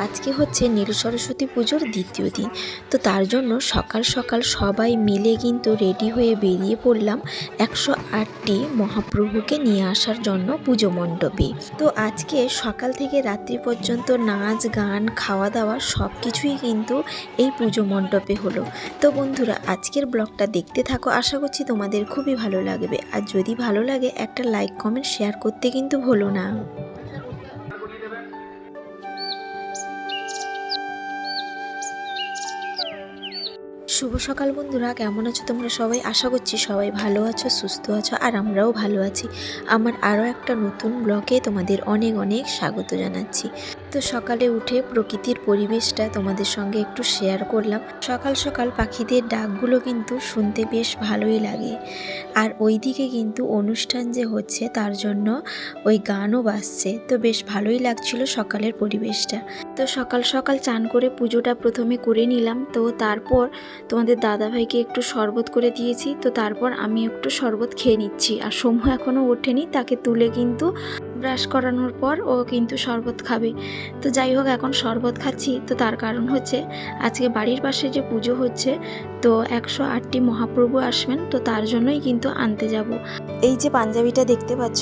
আজকে হচ্ছে নীল সরস্বতী পুজোর দ্বিতীয় দিন। তো তার জন্য সকাল সকাল সবাই মিলে কিন্তু রেডি হয়ে বেরিয়ে পড়লাম 108টি মহাপ্রভুকে নিয়ে আসার জন্য পুজো মণ্ডপে। তো আজকে সকাল থেকে রাত্রি পর্যন্ত নাচ গান খাওয়া দাওয়া সব কিছুই কিন্তু এই পুজো মণ্ডপে হলো। তো বন্ধুরা, আজকের ব্লগটা দেখতে থাকো, আশা করছি তোমাদের খুবই ভালো লাগবে। আর যদি ভালো লাগে একটা লাইক কমেন্ট শেয়ার করতে কিন্তু ভুলো না। শুভ সকাল বন্ধুরা, কেমন আছো তোমরা সবাই? আশা করছি সবাই ভালো আছো, সুস্থ আছো, আর আমরাও ভালো আছি। আমার আরও একটা নতুন ব্লগে তোমাদের অনেক অনেক স্বাগত জানাচ্ছি। তো সকালে উঠে প্রকৃতির পরিবেশটা তোমাদের সঙ্গে একটু শেয়ার করলাম। সকাল সকাল পাখিদের ডাকগুলো কিন্তু শুনতে বেশ ভালোই লাগে। আর ওইদিকে কিন্তু অনুষ্ঠান যে হচ্ছে তার জন্য ওই গানও বাজছে, তো বেশ ভালোই লাগছিল সকালের পরিবেশটা। তো সকাল সকাল চান করে পুজোটা প্রথমে করে নিলাম। তো তারপর তোমাদের দাদাভাইকে একটু শরবত করে দিয়েছি। তো তারপর আমি একটু শরবত খেয়ে নিচ্ছি। আর সমু এখনও ওঠেনি, তাকে তুলে কিন্তু ব্রাশ করানোর পর ও কিন্তু শরবত খাবে। তো যাই হোক, এখন শরবত খাচ্ছি। তো তার কারণ হচ্ছে আজকে বাড়ির পাশে যে পুজো হচ্ছে, তো 108টি মহাপ্রভু আসবেন, তো তার জন্যই কিন্তু আনতে যাব। এই যে পাঞ্জাবিটা দেখতে পাচ্ছ,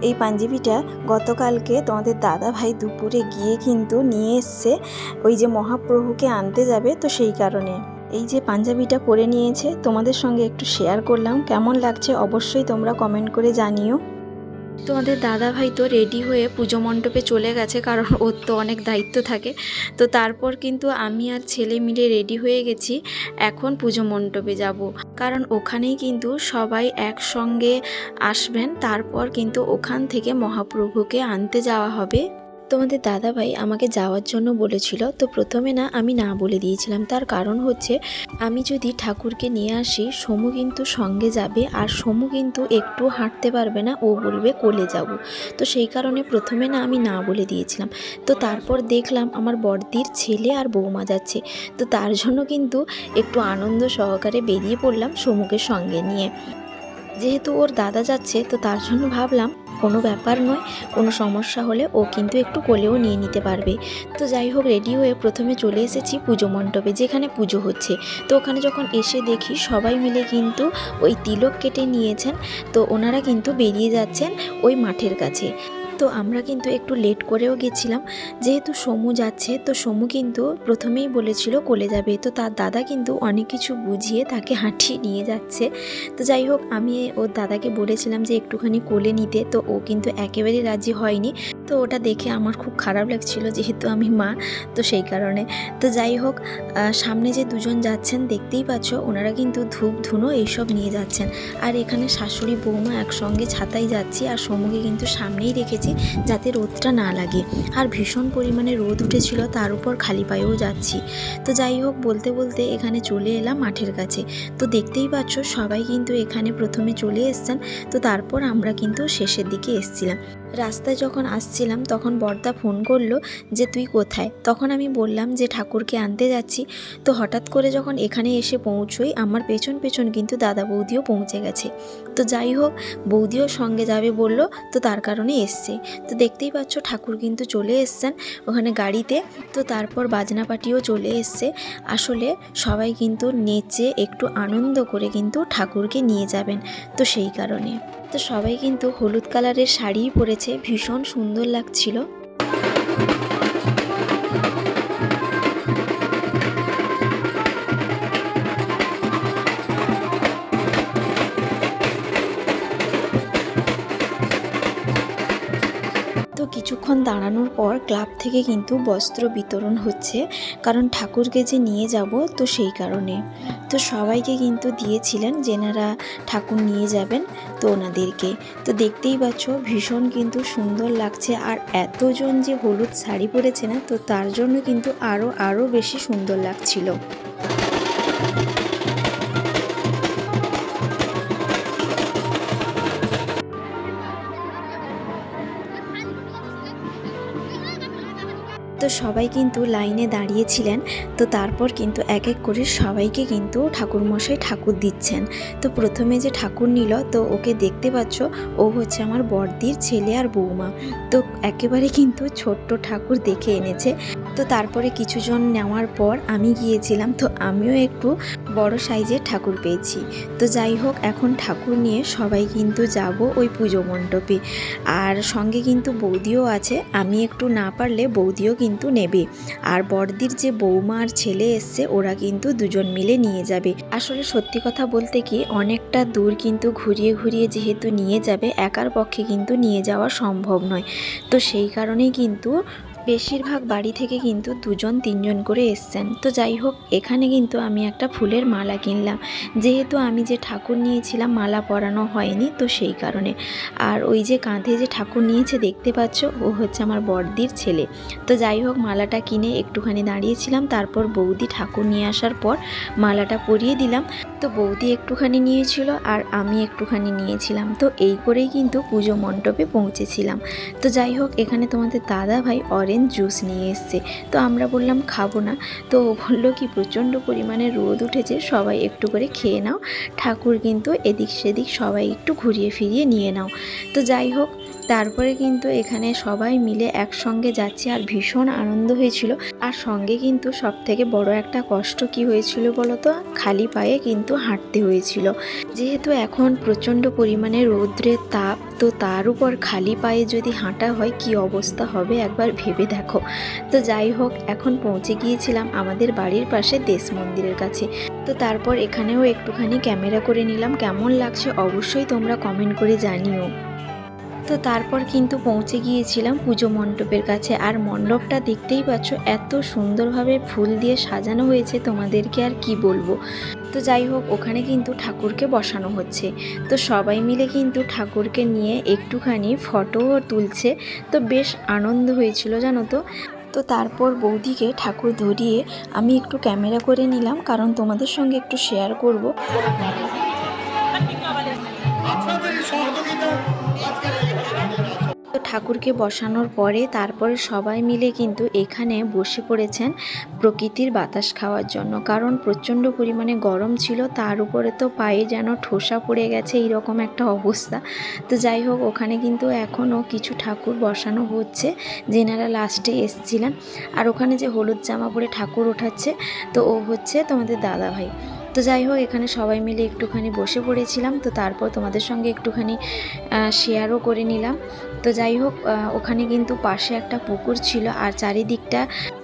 এই পাঞ্জাবিটা গতকালকে তোমাদের দাদা ভাই দুপুরে গিয়ে কিন্তু নিয়ে এসছে, ওই যে মহাপ্রভুকে আনতে যাবে, তো সেই কারণে এই যে পাঞ্জাবিটা পরে নিয়েছে। তোমাদের সঙ্গে একটু শেয়ার করলাম, কেমন লাগছে অবশ্যই তোমরা কমেন্ট করে জানিও। তোমাদের দাদা ভাই তো রেডি হয়ে পুজো মণ্ডপে চলে গেছে, কারণ ওর তো অনেক দায়িত্ব থাকে। তো তারপর কিন্তু আমি আর ছেলে মিলে রেডি হয়ে গেছি, এখন পুজো মণ্ডপে যাব। কারণ ওখানেই কিন্তু সবাই একসঙ্গে আসবেন, তারপর কিন্তু ওখান থেকে মহাপ্রভুকে আনতে যাওয়া হবে। তোমাদের দাদাভাই আমাকে যাওয়ার জন্য বলেছিল। তো প্রথমে আমি না বলে দিয়েছিলাম। তার কারণ হচ্ছে আমি যদি ঠাকুরকে নিয়ে আসি, সমু কিন্তু সঙ্গে যাবে, আর সমু কিন্তু একটু হাঁটতে পারবে না, ও বলবে কোলে যাব। তো সেই কারণে প্রথমে আমি না বলে দিয়েছিলাম। তো তারপর দেখলাম আমার বড়দির ছেলে আর বৌমা যাচ্ছে। তো তার জন্য কিন্তু একটু আনন্দ সহকারে বেরিয়ে পড়লাম সমুকে সঙ্গে নিয়ে। যেহেতু ওর দাদা যাচ্ছে, তো তার জন্য ভাবলাম কোনো ব্যাপার নয়, কোনো সমস্যা হলে ও কিন্তু একটু কোলেও নিয়ে নিতে পারবে। তো যাই হোক, রেডি হয়ে প্রথমে চলে এসেছি পুজো মণ্ডপে, যেখানে পুজো হচ্ছে। তো ওখানে যখন এসে দেখি সবাই মিলে কিন্তু ওই তিলক কেটে নিয়েছেন। তো ওনারা কিন্তু বেরিয়ে যাচ্ছেন ওই মাঠের কাছে। তো আমরা কিন্তু একটু লেট করেও গেছিলাম, যেহেতু সমু যাচ্ছে। তো সমু কিন্তু প্রথমেই বলেছিল কোলে যাবে, তো তার দাদা কিন্তু অনেক কিছু বুঝিয়ে তাকে হাঁটিয়ে নিয়ে যাচ্ছে। তো যাই হোক, আমি ওর দাদাকে বলেছিলাম যে একটুখানি কোলে নিতে, তো ও কিন্তু একেবারেই রাজি হয়নি। তো ওটা দেখে আমার খুব খারাপ লাগছিল, যেহেতু আমি মা, তো সেই কারণে। তো যাই হোক, সামনে যে দুজন যাচ্ছেন দেখতেই পাচ্ছ, ওনারা কিন্তু ধূপ ধুনো এইসব নিয়ে যাচ্ছেন। আর এখানে শাশুড়ি বৌমা একসঙ্গে ছাতায় যাচ্ছি, আর সমুকে কিন্তু সামনেই রেখেছি যাতে রোদটা না লাগে। আর ভীষণ পরিমাণে রোদ উঠেছিল, তার উপর খালি পায়েও যাচ্ছি। তো যাই হোক, বলতে বলতে এখানে চলে এলাম মাঠের কাছে। তো দেখতেই পাচ্ছ সবাই কিন্তু এখানে প্রথমে চলে এসছেন। তো তারপর আমরা কিন্তু শেষের দিকে এসছিলাম। রাস্তায় যখন আসছিলাম তখন বড়দা ফোন করলো যে তুই কোথায়। তখন আমি বললাম যে ঠাকুরকে আনতে যাচ্ছি। তো হঠাৎ করে যখন এখানে এসে পৌঁছোই, আমার পেছন পেছন কিন্তু দাদা বৌদিও পৌঁছে গেছে। তো যাই হোক, বৌদিও সঙ্গে যাবে বলল, তো তার কারণে এসছে। তো দেখতেই পাচ্ছ ঠাকুর কিন্তু চলে এসছেন ওখানে গাড়িতে। তো তারপর বাজনা পার্টিও চলে এসছে। আসলে সবাই কিন্তু নেচে একটু আনন্দ করে কিন্তু ঠাকুরকে নিয়ে যাবেন, তো সেই কারণে। তো সবাই কিন্তু হলুদ কালারের শাড়িই পরেছে, ভীষণ সুন্দর লাগছিল। তো কিছুক্ষণ দাঁড়ানোর পর ক্লাব থেকে কিন্তু বস্ত্র বিতরণ হচ্ছে, কারণ ঠাকুরকে যে নিয়ে যাব, তো সেই কারণে। তো সবাইকে কিন্তু দিয়েছিলেন যেনারা ঠাকুর নিয়ে যাবেন, তো ওনাদেরকে। তো দেখতেই পাচ্ছ ভীষণ কিন্তু সুন্দর লাগছে। আর এতজন যে হলুদ শাড়ি পরেছে না, তো তার জন্য কিন্তু আরও বেশি সুন্দর লাগছিল। তো সবাই কিন্তু লাইনে দাঁড়িয়েছিলেন। তো তারপর কিন্তু এক এক করে সবাইকে কিন্তু ঠাকুরমশাই ঠাকুর দিচ্ছেন। তো প্রথমে যে ঠাকুর নিল, তো ওকে দেখতে পাচ্ছ, ও হচ্ছে আমার বড়দির ছেলে আর বৌমা। তো একেবারে কিন্তু ছোট্ট ঠাকুর দেখে এনেছে। তো তারপরে কিছুজন নেওয়ার পর আমি গিয়েছিলাম, তো আমিও একটু বড় সাইজের ঠাকুর পেয়েছি। তো যাই হোক, এখন ঠাকুর নিয়ে সবাই কিন্তু যাব ওই পুজো মণ্ডপে। আর সঙ্গে কিন্তু বৌদিও আছে, আমি একটু না পারলে বৌদিও কিন্তু নেবে। আর বড়দির যে বৌমা আর ছেলে এসছে, ওরা কিন্তু দুজন মিলে নিয়ে যাবে। আসলে সত্যি কথা বলতে কি, অনেকটা দূর কিন্তু ঘুরিয়ে ঘুরিয়ে যেহেতু নিয়ে যাবে, একার পক্ষে কিন্তু নিয়ে যাওয়া সম্ভব নয়। তো সেই কারণেই কিন্তু বেশিরভাগ বাড়ি থেকে কিন্তু 2-3জন করে এসছেন। তো যাই হোক, এখানে কিন্তু আমি একটা ফুলের মালা কিনলাম, যেহেতু আমি যে ঠাকুর নিয়েছিলাম মালা পরানো হয়নি, তো সেই কারণে। আর ওই যে কাঁধে যে ঠাকুর নিয়েছে দেখতে পাচ্ছ, ও হচ্ছে আমার বড়দির ছেলে। তো যাই হোক, মালাটা কিনে একটুখানি দাঁড়িয়েছিলাম, তারপর বৌদি ঠাকুর নিয়ে আসার পর মালাটা পরিয়ে দিলাম। তো বৌদি একটুখানি নিয়েছিল আর আমি একটুখানি নিয়েছিলাম। তো এই করেই কিন্তু পুজো মণ্ডপে পৌঁছেছিলাম। তো যাই হোক, এখানে তোমাদের দাদা ভাই অরেঞ্জ জুস নিয়ে এসছে। তো আমরা বললাম খাবো না, তো ও বললো কি প্রচণ্ড পরিমাণে রোদ উঠেছে, সবাই একটু করে খেয়ে নাও, ঠাকুর কিন্তু এদিক সেদিক সবাই একটু ঘুরিয়ে ফিরিয়ে নিয়ে নাও। তো যাই হোক, তারপরে কিন্তু এখানে সবাই মিলে একসঙ্গে যাচ্ছি আর ভীষণ আনন্দ হয়েছিল। আর সঙ্গে কিন্তু সব থেকে বড় একটা কষ্ট কি হয়েছিল বলো তো, খালি পায়ে কিন্তু হাঁটতে হয়েছিল। যেহেতু এখন প্রচণ্ড পরিমাণে রৌদ্রের তাপ, তো তার উপর খালি পায়ে যদি হাঁটা হয় কি অবস্থা হবে একবার ভেবে দেখো। তো যাই হোক, এখন পৌঁছে গিয়েছিলাম আমাদের বাড়ির পাশে দেশ মন্দিরের কাছে। তো তারপর এখানেও একটুখানি ক্যামেরা করে নিলাম, কেমন লাগছে অবশ্যই তোমরা কমেন্ট করে জানিও। তো তারপর কিন্তু পৌঁছে গিয়েছিলাম পুজো মণ্ডপের কাছে। আর মণ্ডপটা দেখতেই পাচ্ছ, এত সুন্দরভাবে ফুল দিয়ে সাজানো হয়েছে, তোমাদেরকে আর কি বলবো। তো যাই হোক, ওখানে কিন্তু ঠাকুরকে বসানো হচ্ছে। তো সবাই মিলে কিন্তু ঠাকুরকে নিয়ে একটুখানি ফটোও তুলছে। তো বেশ আনন্দ হয়েছিল জানো তো। তো তারপর বৌদিকে ঠাকুর ধরিয়ে আমি একটু ক্যামেরা করে নিলাম, কারণ তোমাদের সঙ্গে একটু শেয়ার করব। তো ঠাকুরকে বসানোর পরে তারপরে সবাই মিলে কিন্তু এখানে বসে পড়েছেন প্রকৃতির বাতাস খাওয়ার জন্য, কারণ প্রচণ্ড পরিমাণে গরম ছিল, তার উপরে তো পায়ে যেন ঠোসা পড়ে গেছে, এইরকম একটা অবস্থা। তো যাই হোক, ওখানে কিন্তু এখনও কিছু ঠাকুর বসানো হচ্ছে, যেনারা লাস্টে এসছিলেন। আর ওখানে যে হলুদ জামা পরে ঠাকুর ওঠাচ্ছে, তো ও হচ্ছে তোমাদের দাদা ভাই। তো যাই হোক, এখানে সবাই মিলে একটুখানি বসে পড়েছিলাম। তো তারপর তোমাদের সঙ্গে একটুখানি শেয়ারও করে নিলাম। তো যাই হোক, ওখানে কিন্তু পাশে একটা পুকুর ছিল আর চারিদিকটা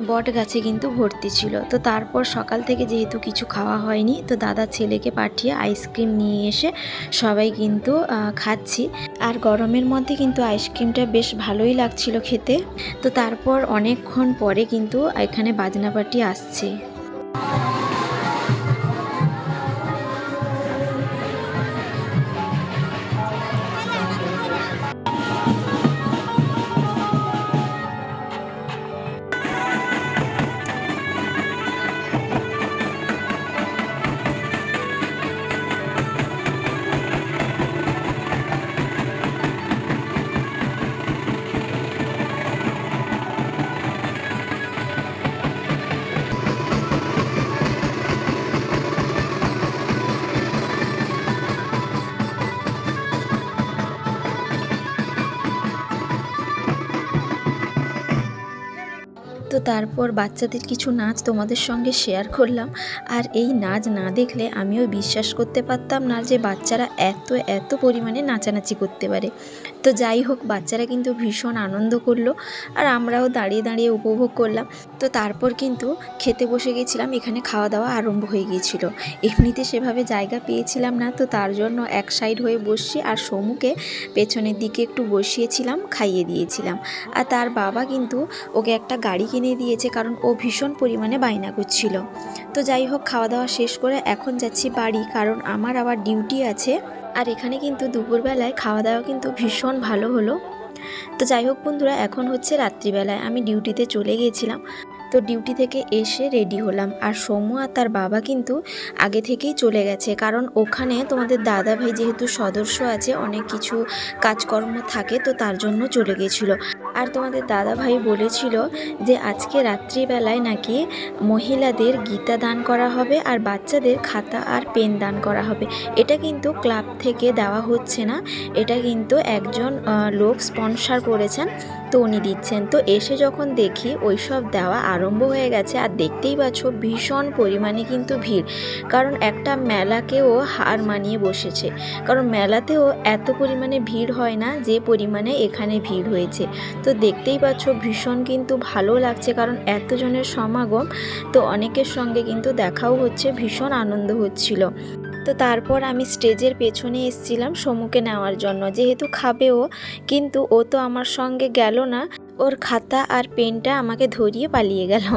বট গাছে কিন্তু ভর্তি ছিল। তো তারপর সকাল থেকে যেহেতু কিছু খাওয়া হয়নি, তো দাদা ছেলেকে পাঠিয়ে আইসক্রিম নিয়ে এসে সবাই কিন্তু খাচ্ছি। আর গরমের মধ্যে কিন্তু আইসক্রিমটা বেশ ভালোই লাগছিল খেতে। তো তারপর অনেকক্ষণ পরে কিন্তু এখানে বাজনা পার্টি আসছে। তো তারপর বাচ্চাদের কিছু নাচ তোমাদের সঙ্গে শেয়ার করলাম। আর এই নাচ না দেখলে আমিও বিশ্বাস করতে পারতাম না যে বাচ্চারা এত পরিমাণে নাচানাচি করতে পারে। তো যাই হোক, বাচ্চারা কিন্তু ভীষণ আনন্দ করলো আর আমরাও দাঁড়িয়ে দাঁড়িয়ে উপভোগ করলাম। তো তারপর কিন্তু খেতে বসে গেছিলাম, এখানে খাওয়া দাওয়া আরম্ভ হয়ে গিয়েছিল। এমনিতে সেভাবে জায়গা পেয়েছিলাম না, তো তার জন্য এক সাইড হয়ে বসছি আর সমুকে পেছনের দিকে একটু বসিয়েছিলাম, খাইয়ে দিয়েছিলাম। আর তার বাবা কিন্তু ওকে একটা গাড়ি কিনে দিয়েছে, কারণ ও ভীষণ পরিমাণে বায়না করছিল। তো যাই হোক, খাওয়া দাওয়া শেষ করে এখন যাচ্ছি বাড়ি, কারণ আমার আবার ডিউটি আছে। আর এখানে কিন্তু দুপুরবেলায় খাওয়া দাওয়া কিন্তু ভীষণ ভালো হলো। তো যাই হোক বন্ধুরা, এখন হচ্ছে রাত্রিবেলায়, আমি ডিউটিতে চলে গিয়েছিলাম। তো ডিউটি থেকে এসে রেডি হলাম, আর সমু আর তার বাবা কিন্তু আগে থেকেই চলে গেছে, কারণ ওখানে তোমাদের দাদা ভাই যেহেতু সদস্য আছে, অনেক কিছু কাজকর্ম থাকে, তো তার জন্য চলে গেছিলো। আর তোমাদের দাদা ভাই বলেছিল যে আজকে রাত্রিবেলায় নাকি মহিলাদের গীতা দান করা হবে আর বাচ্চাদের খাতা আর পেন দান করা হবে। এটা কিন্তু ক্লাব থেকে দেওয়া হচ্ছে না, এটা কিন্তু একজন লোক স্পন্সর করেছেন, তো উনি দিচ্ছেন। তো এসে যখন দেখি ওইসব দেওয়া আরম্ভ হয়ে গেছে, আর দেখতেই পাচ্ছ ভীষণ পরিমাণে কিন্তু ভিড়, কারণ একটা মেলাকেও হার মানিয়ে বসেছে, কারণ মেলাতেও এত পরিমাণে ভিড় হয় না যে পরিমাণে এখানে ভিড় হয়েছে। তো দেখতেই পাচ্ছ ভীষণ কিন্তু ভালো লাগছে, কারণ এতজনের সমাগম, তো অনেকের সঙ্গে কিন্তু দেখাও হচ্ছে, ভীষণ আনন্দ হচ্ছিল। তো তারপর আমি স্টেজের পেছনে এসেছিলাম সমুকে নেওয়ার জন্য, যেহেতু খাবে ও, কিন্তু ও তো আমার সঙ্গে গেল না, ওর খাতা আর পেনটা আমাকে ধরিয়ে পালিয়ে গেল।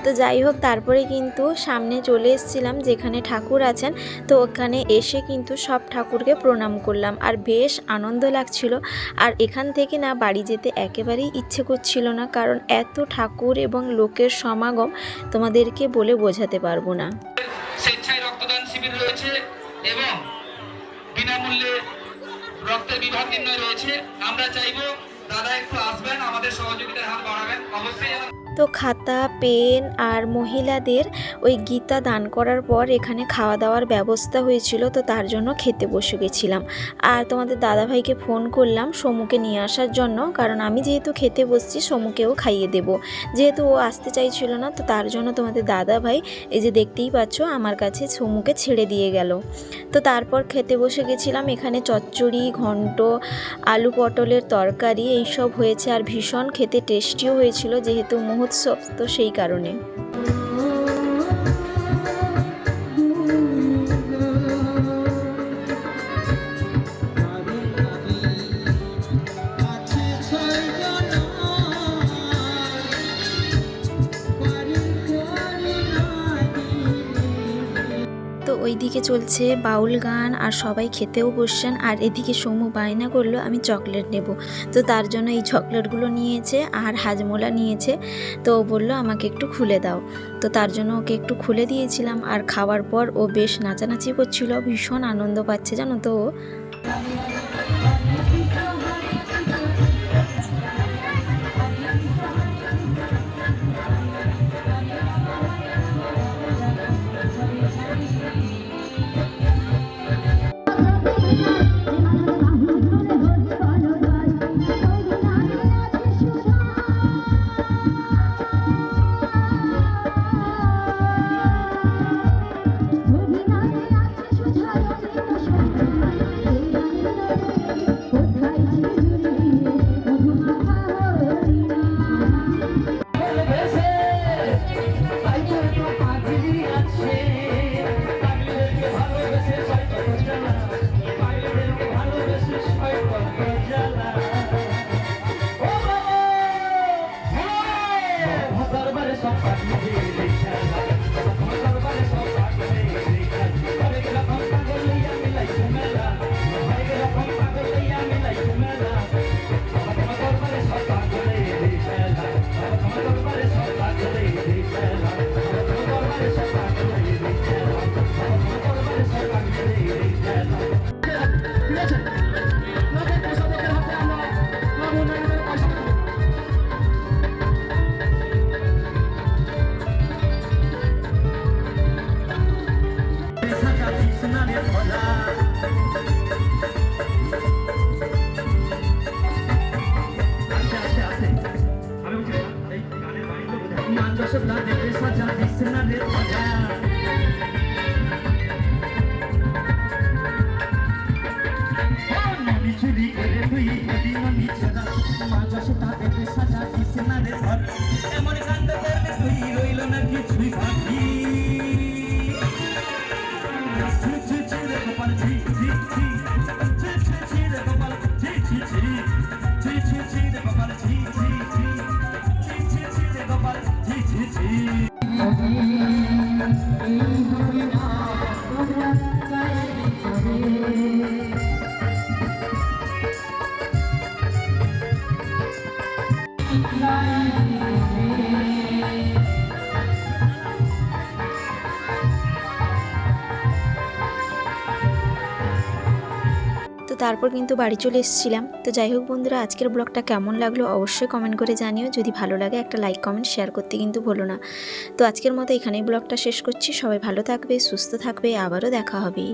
তো যাই হোক, তারপরে কিন্তু সামনে চলে এসেছিলাম যেখানে ঠাকুর আছেন, তো ওখানে এসে কিন্তু সব ঠাকুরকে প্রণাম করলাম, আর বেশ আনন্দ লাগছিল। আর এখান থেকে না বাড়ি যেতে একেবারেই ইচ্ছে করছিল না, কারণ এত ঠাকুর এবং লোকের সমাগম তোমাদেরকে বলে বোঝাতে পারবো না। স্বেচ্ছায় রক্তদান শিবির রয়েছে এবং বিনামূল্যে রক্তের বিভাগ নির্ণয় রয়েছে। আমরা চাইবো দাদা একটু আসবেন, আমাদের সহযোগিতার হাত বাড়াবেন অবশ্যই। তো খাতা পেন আর মহিলাদের ওই গীতা দান করার পর এখানে খাওয়া দাওয়ার ব্যবস্থা হয়েছিল, তো তার জন্য খেতে বসে গেছিলাম। আর তোমাদের দাদাভাইকে ফোন করলাম সমুকে নিয়ে আসার জন্য, কারণ আমি যেহেতু খেতে বসছি সমুকেও খাইয়ে দেব, যেহেতু ও আসতে চাইছিল না, তো তার জন্য তোমাদের দাদাভাই এই যে দেখতেই পাচ্ছ আমার কাছে সমুকে ছেড়ে দিয়ে গেল। তো তারপর খেতে বসে গেছিলাম। এখানে চচ্চড়ি, ঘন্ট, আলু পটলের তরকারি এইসব হয়েছে, আর ভীষণ খেতে টেস্টিও হয়েছিল, যেহেতু মহোৎসব, তো সেই কারণে। তো ওইদিকে চলছে বাউল গান আর সবাই খেতেও বসছেন, আর এদিকে সমু বায়না করলো আমি চকলেট নেব, তো তার জন্য এই চকলেটগুলো নিয়েছে আর হাজমোলা নিয়েছে। তো ও বললো আমাকে একটু খুলে দাও, তো তার জন্য ওকে একটু খুলে দিয়েছিলাম। আর খাওয়ার পর ও বেশ নাচানাচি করছিল, ভীষণ আনন্দ পাচ্ছে জানো তো ও। তারপর কিন্তু বাড়ি চলে এসেছিলাম। তো যাই হোক বন্ধুরা, আজকের ব্লগটা কেমন লাগলো অবশ্যই কমেন্ট করে জানিও। যদি ভালো লাগে একটা লাইক কমেন্ট শেয়ার করতে কিন্তু ভুলো না। তো আজকের মতো এখানেই ব্লগটা শেষ করছি। সবাই ভালো থাকবে, সুস্থ থাকবে, আবারও দেখা হবে।